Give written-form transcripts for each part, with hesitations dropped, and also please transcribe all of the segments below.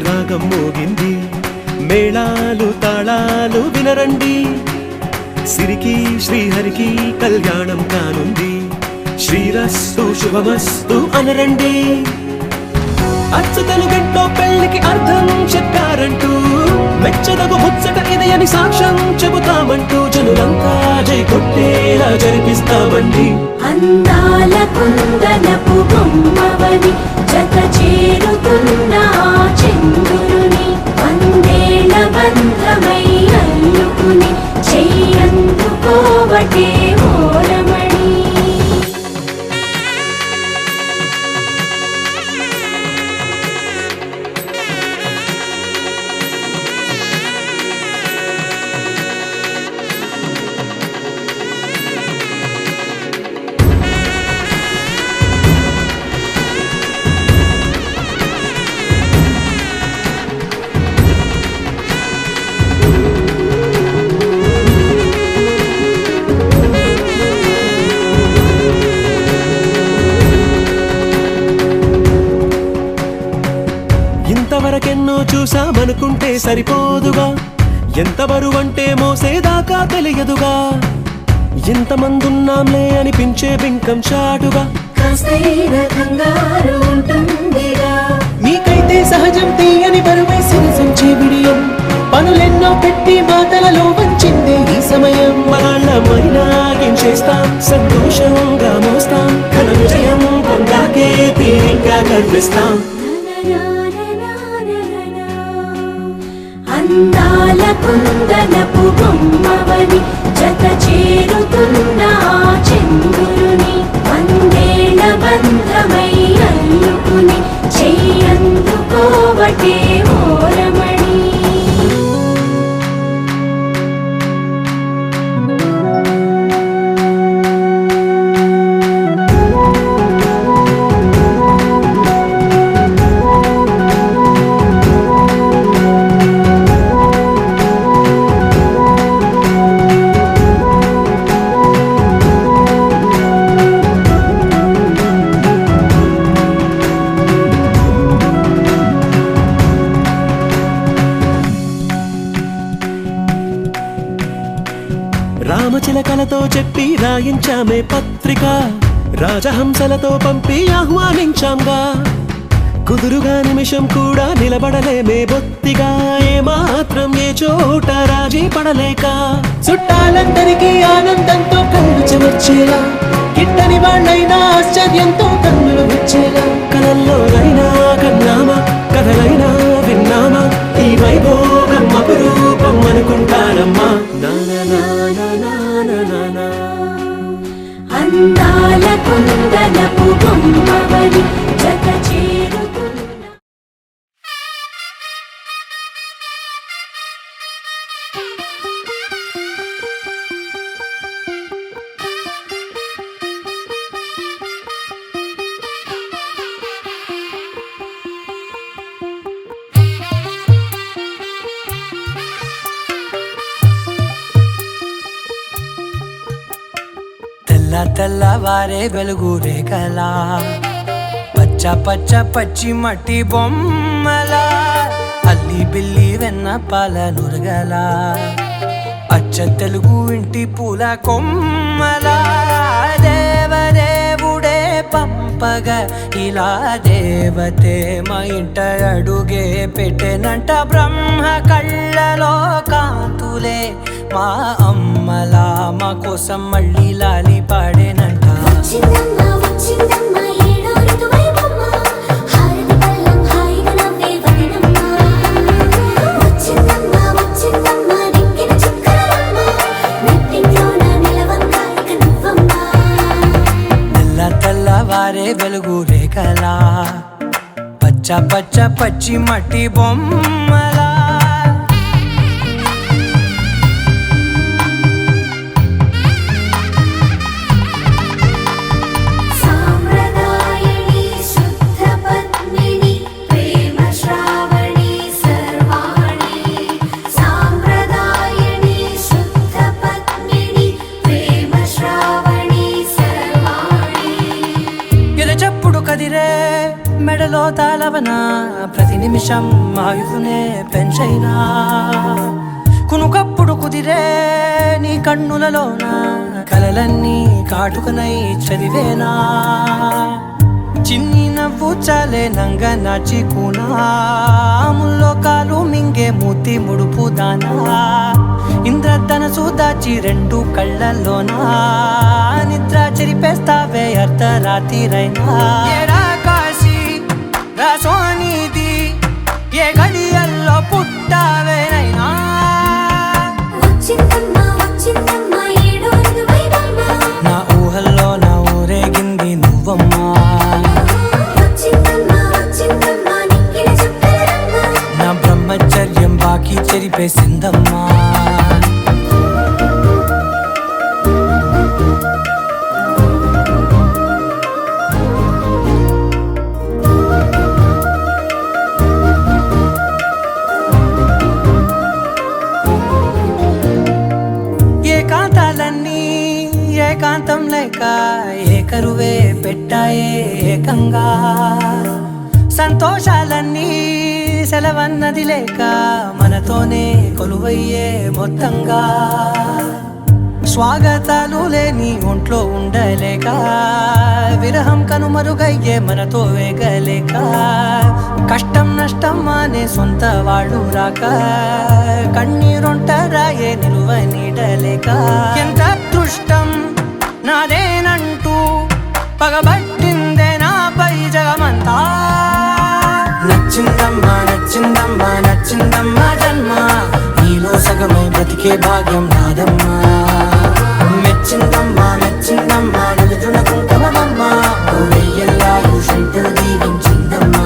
రాగం మోగింది మేళాలు తాళాలు వినరండి సిరికి శ్రీహరికి కళ్యాణం కానుంది శ్రీరస్తు శుభమస్తు అనరండి అచ్చు తెలుగింట్లో పెళ్లికి అర్థం చెప్పారంటూ మెచ్చదగు ముచ్చట ఇది అని సాక్ష్యం చెబుతామంటూ జనులంతా జై కొట్టేలా జరిపిస్తామండి అందాల కుందనపు బొమ్మవని జత చేరుతున్న చంద్రుని వందేళ్ల బంధమై అల్లుకుని చెయ్యందుకోవటే ఓరమణి ఇంతవరకెన్నో చూసామనుకుంటే సరిపోదుగా ఎంత బరువంటే మోసేదాకా తెలియదుగా ఇంతమందున్నాంలే అనిపించే బింకం చాటుగా మీకైతే సహజం తీయని బరువై సిరిసంచే విడియం పనులెన్నో పెట్టి మాటలలో వంచింది ఈ సమయం వాళ్ళమైనా ఏం చేస్తాం సంతోషంగా మోస్తాం ఘన విజయం పొందాకే తీరిగ్గా కనిపిస్తాం అందాల కుందనపు బొమ్మవని జత చేరుతున్న చంద్రుని వందేళ్ల బంధమై అల్లుకుని చెయ్యందుకోవటే ఓరమణి రామచిలకలతో చెప్పి రాయించామే పత్రిక రాజహంసలతో పంపి ఆహ్వానించాంగా కుదురుగా నిమిషం కూడా నిలబడలేమే బొత్తిగా ఏమాత్రం ఏ చోట రాజీ పడలేక చుట్టాలందరికీ ఆనందంతో కళ్ళు చెమర్చేలా గిట్టని వాళ్ళైనా ఆశ్చర్యంతో కన్నులు వచ్చేలా కలల్లోనైనా కన్నామా కథలైనా విన్నామా ఈ వైభోగం అపురూపం అనుకుంటానమ్మా అందాల కుందనపు బొమ్మవని జత చేరుతున్న తెల్లవారే వెలుగు రేఖలా పచ్చ పచ్చ పచ్చి మట్టి బొమ్మలా అల్లి బిల్లి వెన్న పాల నురగలా అచ్చ తెలుగు ఇంటి పూల కొమ్మలా దేవదేవుడే పంపగా ఇలా దేవతే మా ఇంట అడుగే పెట్టెనంట బ్రహ్మ కళ్ళలో కాంతులే మా అమ్మలా మా కోసం మళ్ళీ లాలి పాడేనంట తెల్లవారే వెలుగు రేఖలా పచ్చ పచ్చ పచ్చి మట్టి బొమ్మలా మెడలో గుండెల్లో తాళవన ప్రతి నిమిషం ఆయువునే పెంచైనా కునుకప్పుడు కుదిరే నీ కన్నులలోన కలలన్నీ కాటుకనై చదివేనా చిన్ని నవ్వు చాలే నంగ నాచికునాముల్లో కాలు మింగే మూతి ముడుపు దానా ఇంద్రధనసు దాచి రెండు కళ్ళల్లోనా నిద్ర చెరిపేస్తావే అర్ధరాత్రిరైనా ఏడా కాశీ రాసోనిది ఏ గడియల్లో పుట్టావేనైనా వచ్చిందమ్మా వచ్చిందమ్మా ఏడో ఋతువైవమ్మా నా ఊహల్లో నా ఊరేగింది నువ్వమ్మా వచ్చిందమ్మా వచ్చిందమ్మా నిక్కిన చుక్కలమ్మా నా బ్రహ్మచర్యం బాకీ చెరిపేసిందమ్మా ఏకాంతాలన్నీ ఏకాంతం లేక ఏకరువే పెట్టాయే ఏకంగా సంతోషాలన్నీ సెలవన్నది లేక మనతోనే కొలువయ్యే మొత్తంగా స్వాగతాలు లేని ఒంట్లో ఉండలేక విరహం కనుమరుగయ్యే మనతో వేగలేక కష్టం నష్టం అనే సొంత వాడు రాక కన్నీరొంటరాయే నిలువ నీడలేక ఎంత అదృష్టం నాదేనంటూ పగబట్టిందే నాపై జగమంతా నచ్చిందమ్మా నచ్చిందమ్మా నచ్చిందమ్మా జన్మ నీలో సగమై బ్రతికే భాగ్యం నాదమ్మా మెచ్చిందమ్మా మెచ్చిందమ్మా నిలుచున్న కుంకుమమ్మా వెయ్యల్లా యూషంటూ దీవించిందమ్మా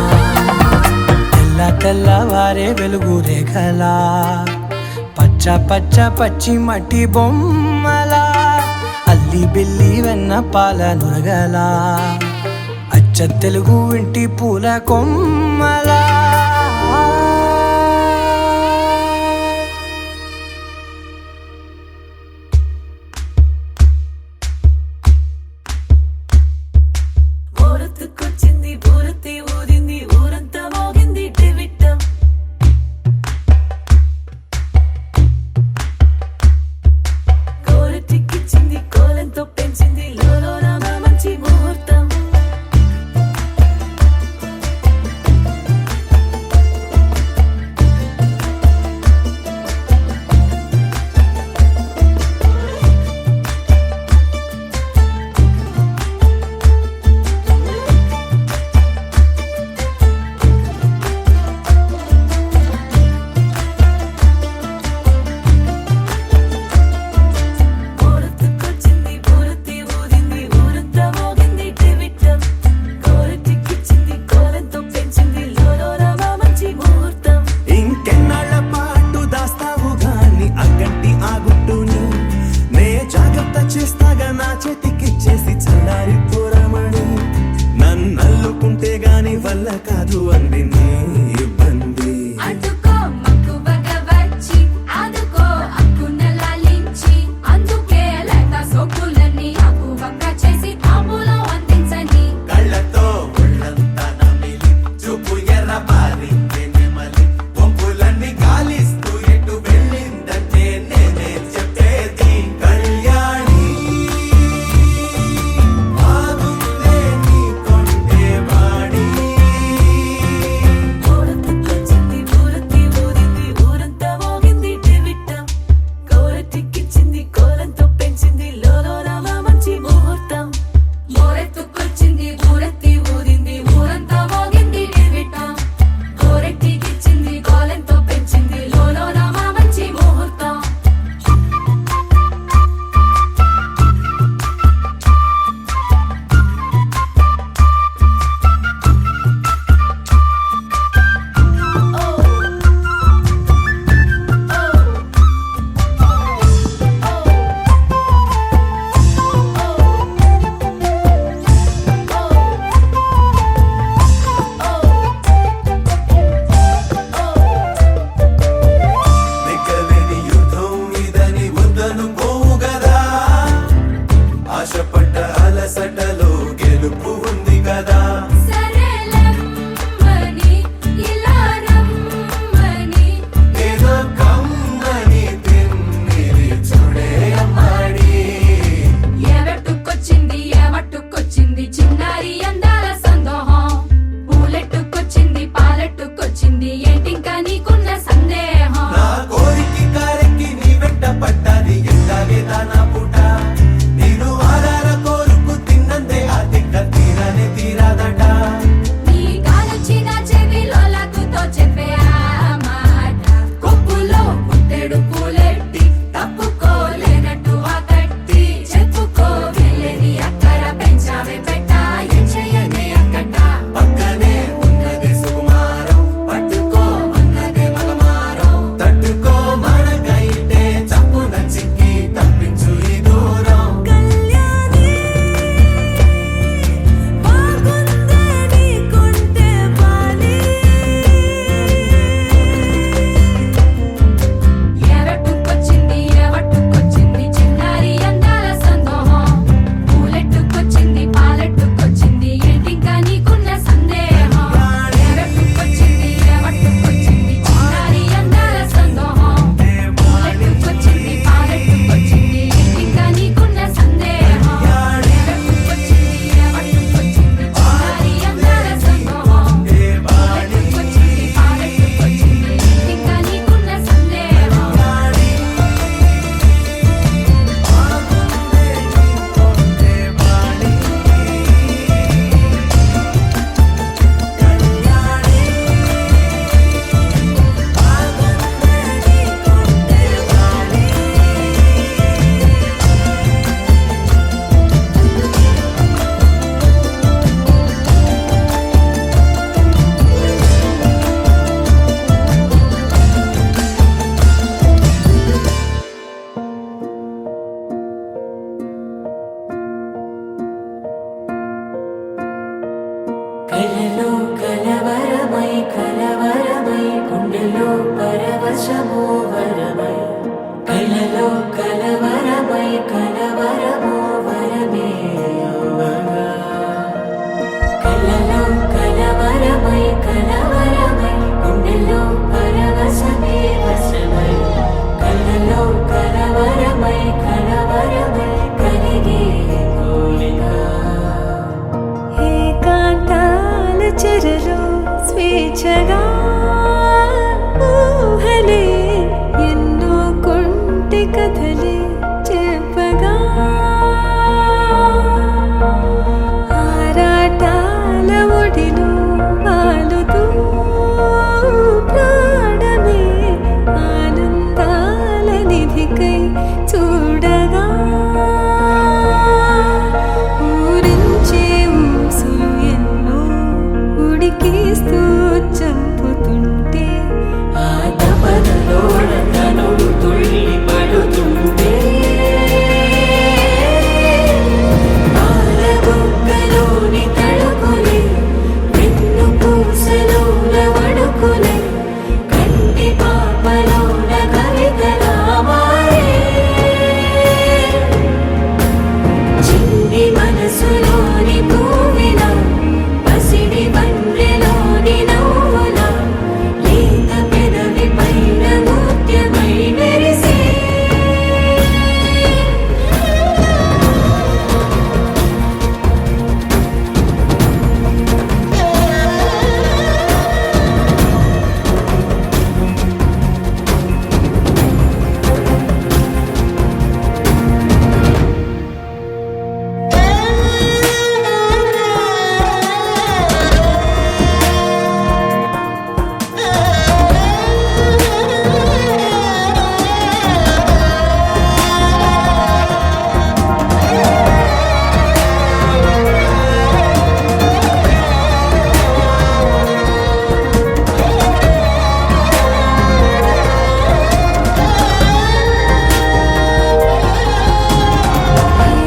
తెల్ల తెల్లవారే వెలుగు రేఖలా పచ్చ పచ్చ పచ్చి మట్టి బొమ్మలా అల్లి బిల్లి వెన్న పాల నురగలా అచ్చ తెలుగు ఇంటి పూల కొమ్మలా ఊరొత్తుకొచ్చింది ఊరొత్తి ఊరింది ఊరంతా మోగింది టివిట్టం కోరటిక్కిచ్చింది కోలంతో పెంచింది లోలోన మంచి ముహూర్తం ఏంటింకా నీకున్న సందేహం నా కోరికి కారెక్కి నీ వెంట పడ్డాది ఎట్టాగేదా నా పూట నేను ఆరార కోరుకు తిన్నందే ఆ తిక్క తీరానే తీరాదట నీ గాలొచ్చిన చెవిలో లాగుతో చెప్పే ఆ మాట కొప్పులో పుట్టెడు పూలెట్టి తప్పుకోలేనట్టు ఆ కట్టి చెప్పుకో వెళ్ళేది అక్కర పెంచావే పెట్ట ఏం చెయ్యనే అక్కట పక్కనే ఉన్నది సుకుమారం పట్టుకో అన్నదే మగమారం తట్టుకో మనకైతే చప్పున చిక్కి తప్పించు ఈ దూరం కళ్యాణి బాగుందే నీకుంటే బాలి ఎవట్టుకొచ్చింది చిన్నారి అందాల సందోహం పూలెట్టుకొచ్చింది పాలెట్టుకొచ్చింది ఏంటింకా నీకున్న సందేహం ఎవట్టుకొచ్చింది చిన్నారి అందాల సందోహం పూలెట్టుకొచ్చింది పాలెట్టుకొచ్చింది ఏంటింకా నీకున్న సందేహం ఎవట్టుకొచ్చింది చిన్నారి అందాల సందోహం పూలెట్టుకొచ్చింది పాలెట్టుకొచ్చింది ఏంటింకా నీకున్న సందేహం కలలో కలవరమై కలవరమై గుండెలో పరవశమో వరమై కలలో కలవరమై కలవరమో వరమే అవ్వగా కలలో కలవరమై కలవరమై గుండెలో పరవశమే వశమై కలలో కలవరమై కలవరమై కలిగే కోలిక ఏకాంతాల చెరలో స్వేచ్ఛగా ఊహలే ఎన్నో కొంటి కథలే చెప్పగా ఆరాటాల ఒడిలో వాలుతూ ప్రాణమే ఆనందాల నిధికై చూడగా ఊరించే ఊసులు ఎన్నో ఉడికిస్తూ చంపుతుంటే ఆ తపనలో తనుడు తుళ్ళి పడుతుంటే పాలబుగ్గలోని తడుకులే వెన్ను పూసలోన వడుకులే కంటి పాపలోన కవితలా మారే చిన్ని మనసులోని పూవిన పసిడి బండ్రెలోని నవ్వుల లేత పెదవి పైన ముత్యమై మెరిసే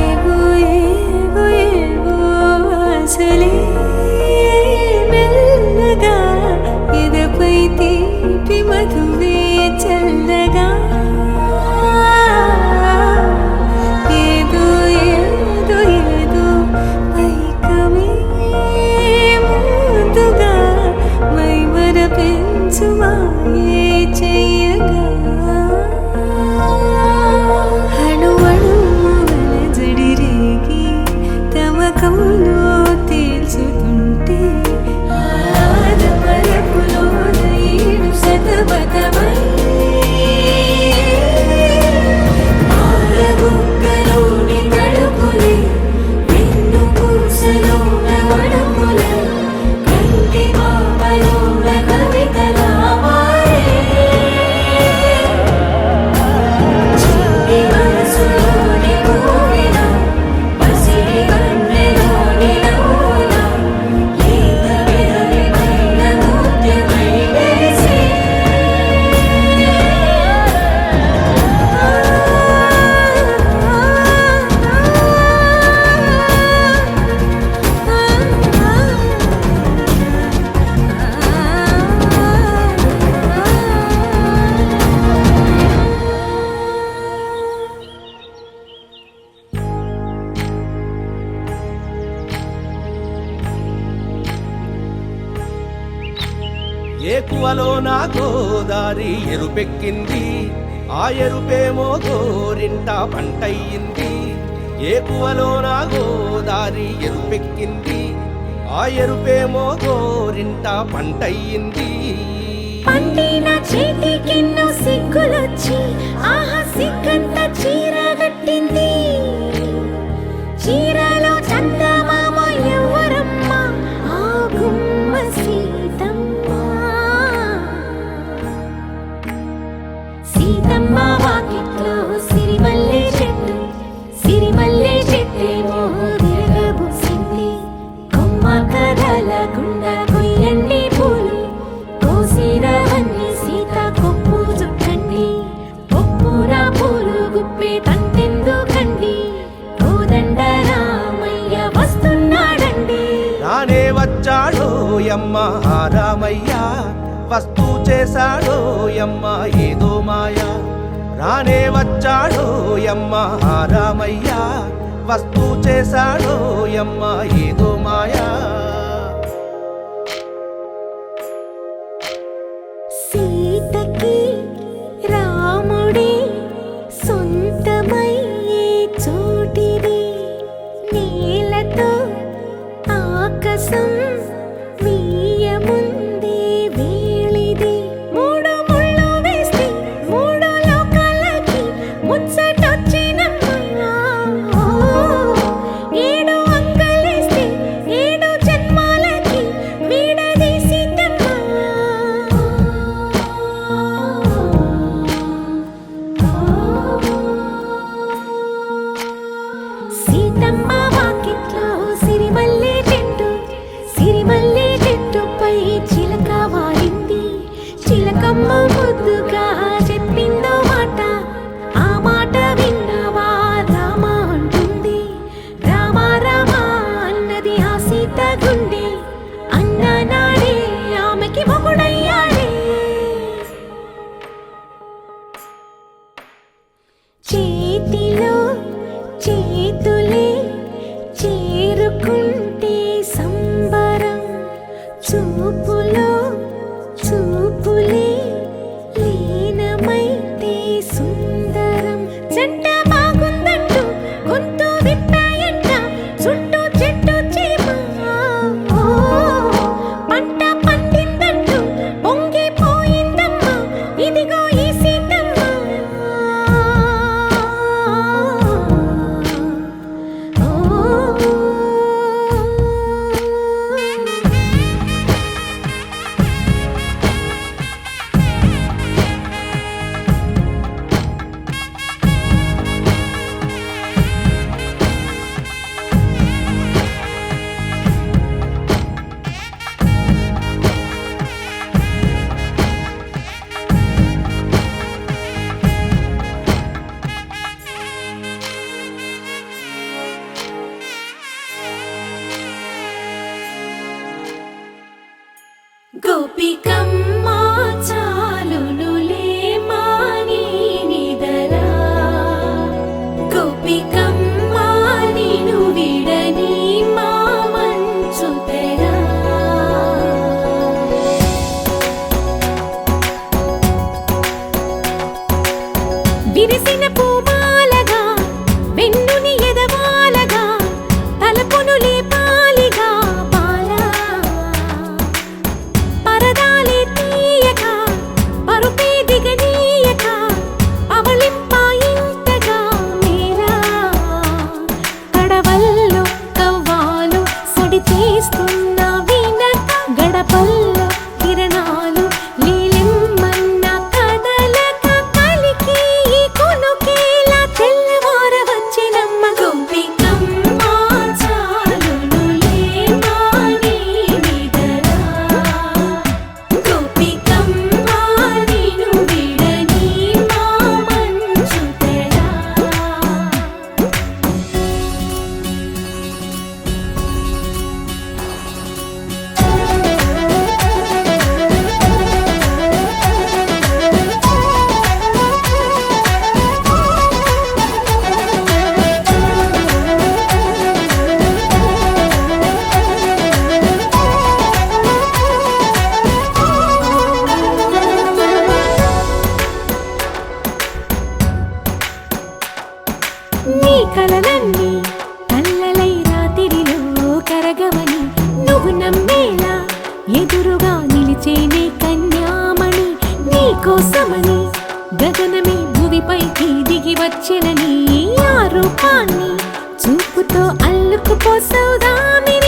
ఏవో ఏవో ఏవో ఆశలే మెల్లగా ఎదపై తీపి మధువే చల్లగా ఏదో ఏదో ఏదో పైకమే ముందుగా మైమర పెంచు మాయే చెయ్యగా అణువణువుల జడి రేగి తమకంలో తేల్చుతుంటే ఆద పరపులో ఈడు ఏకువలో నా గోదారి ఎరుపెక్కింది, ఆ ఎరుపేమో గోరింట పంటయ్యింది. ఏకువలో నా గోదారి ఎరుపెక్కింది, ఆ ఎరుపేమో గోరింట పంటయ్యింది. పండిన చేతికెన్నో సిగ్గులొచ్చి ఆహా సిగ్గంత చీర కట్టింది. చీరలో చందమామ ఎవరమ్మ, ఆ గుమ్మ సీతమ్మ. సీతమ్మ వాకిట్లో సిరిమల్లె చెట్టు, సిరిమల్లె చెట్టేమో విరగబూసింది. కొమ్మ కదలకుండా కొయ్యండి పూలు, కోసిరవన్నీ సీత కొప్పు చుట్టండి. కొప్పున పూలు గుప్పే తంతెందుకండి, కోదండ రామయ్య వస్తున్నాడండి. రానే వచ్చాడో యమ్మ ఆ రామయ్య, వస్తూ చేశాడో యమ్మ ఏదో మాయ. రానే వచ్చాడో యమ్మ ఆ రామయ్య, వస్తూ చేశాడో యమ్మ ఏదో మాయా. సీతకి రాముడే సొంతమయ్యే చోటిది, నేలతో ఆకాశం వీయముందే వేళిది. మూడు ముళ్ళు వేస్తే మూడు లోకాలకి ముచ్చటొచ్చినమ్మా. ఏడు అంగలేస్తే ఏడు జన్మాలకి వీడదీసితమ్మా. సీతమ్మ వాకిట్లో సిరిమల్లె చెట్టు, సిరిమల్లె చెట్టుపై చిలక వాలింది. చిలకమ్మ ముద్దుగా చెప్పిందో మాట, ఆ మాట విన్నవా రామ అంటుంది. రామ రామ అన్నది ఆ సీత గుండె, అన్న నాడే ఆమెకి మొగుడయ్యాడే. చేతిలో చేతులే చేరుకుంటే సంబరం, చూపులో చూపులే లీనమైతే సుందరం. జంట బాగుందంటూ గొంతు విప్పాయంట చుట్టూ చెట్టు చీమ. పంట పండిందంటూ పొంగిపోయిందమ్మా, ఇదిగో ఈ సీతమ్మ. గోపికమ్మ చాలునులే మాని నిదరా, గోపికమ్మ నిను విడని మా మంచు తెరా. విరిసిన పూమాలగా వెన్నుని ఎదవాలగా, తలపును లేపాలిగా బాలా. పరదాలే తీయక పరుపే దిగనీయక, అవళింపాయింతగా మేరా. కడవల్లో కవ్వాలు సడి చేస్తున్న వినక, గడపల్లో కిరణాలు నీలిమ్మన్న కదలక, కలికి ఈ కొనుకి కోసమని గగనమే భూమిపైకి దిగి వచ్చెనని ఆ రూపాన్ని చూపుతో అల్లుకుపోసౌదామే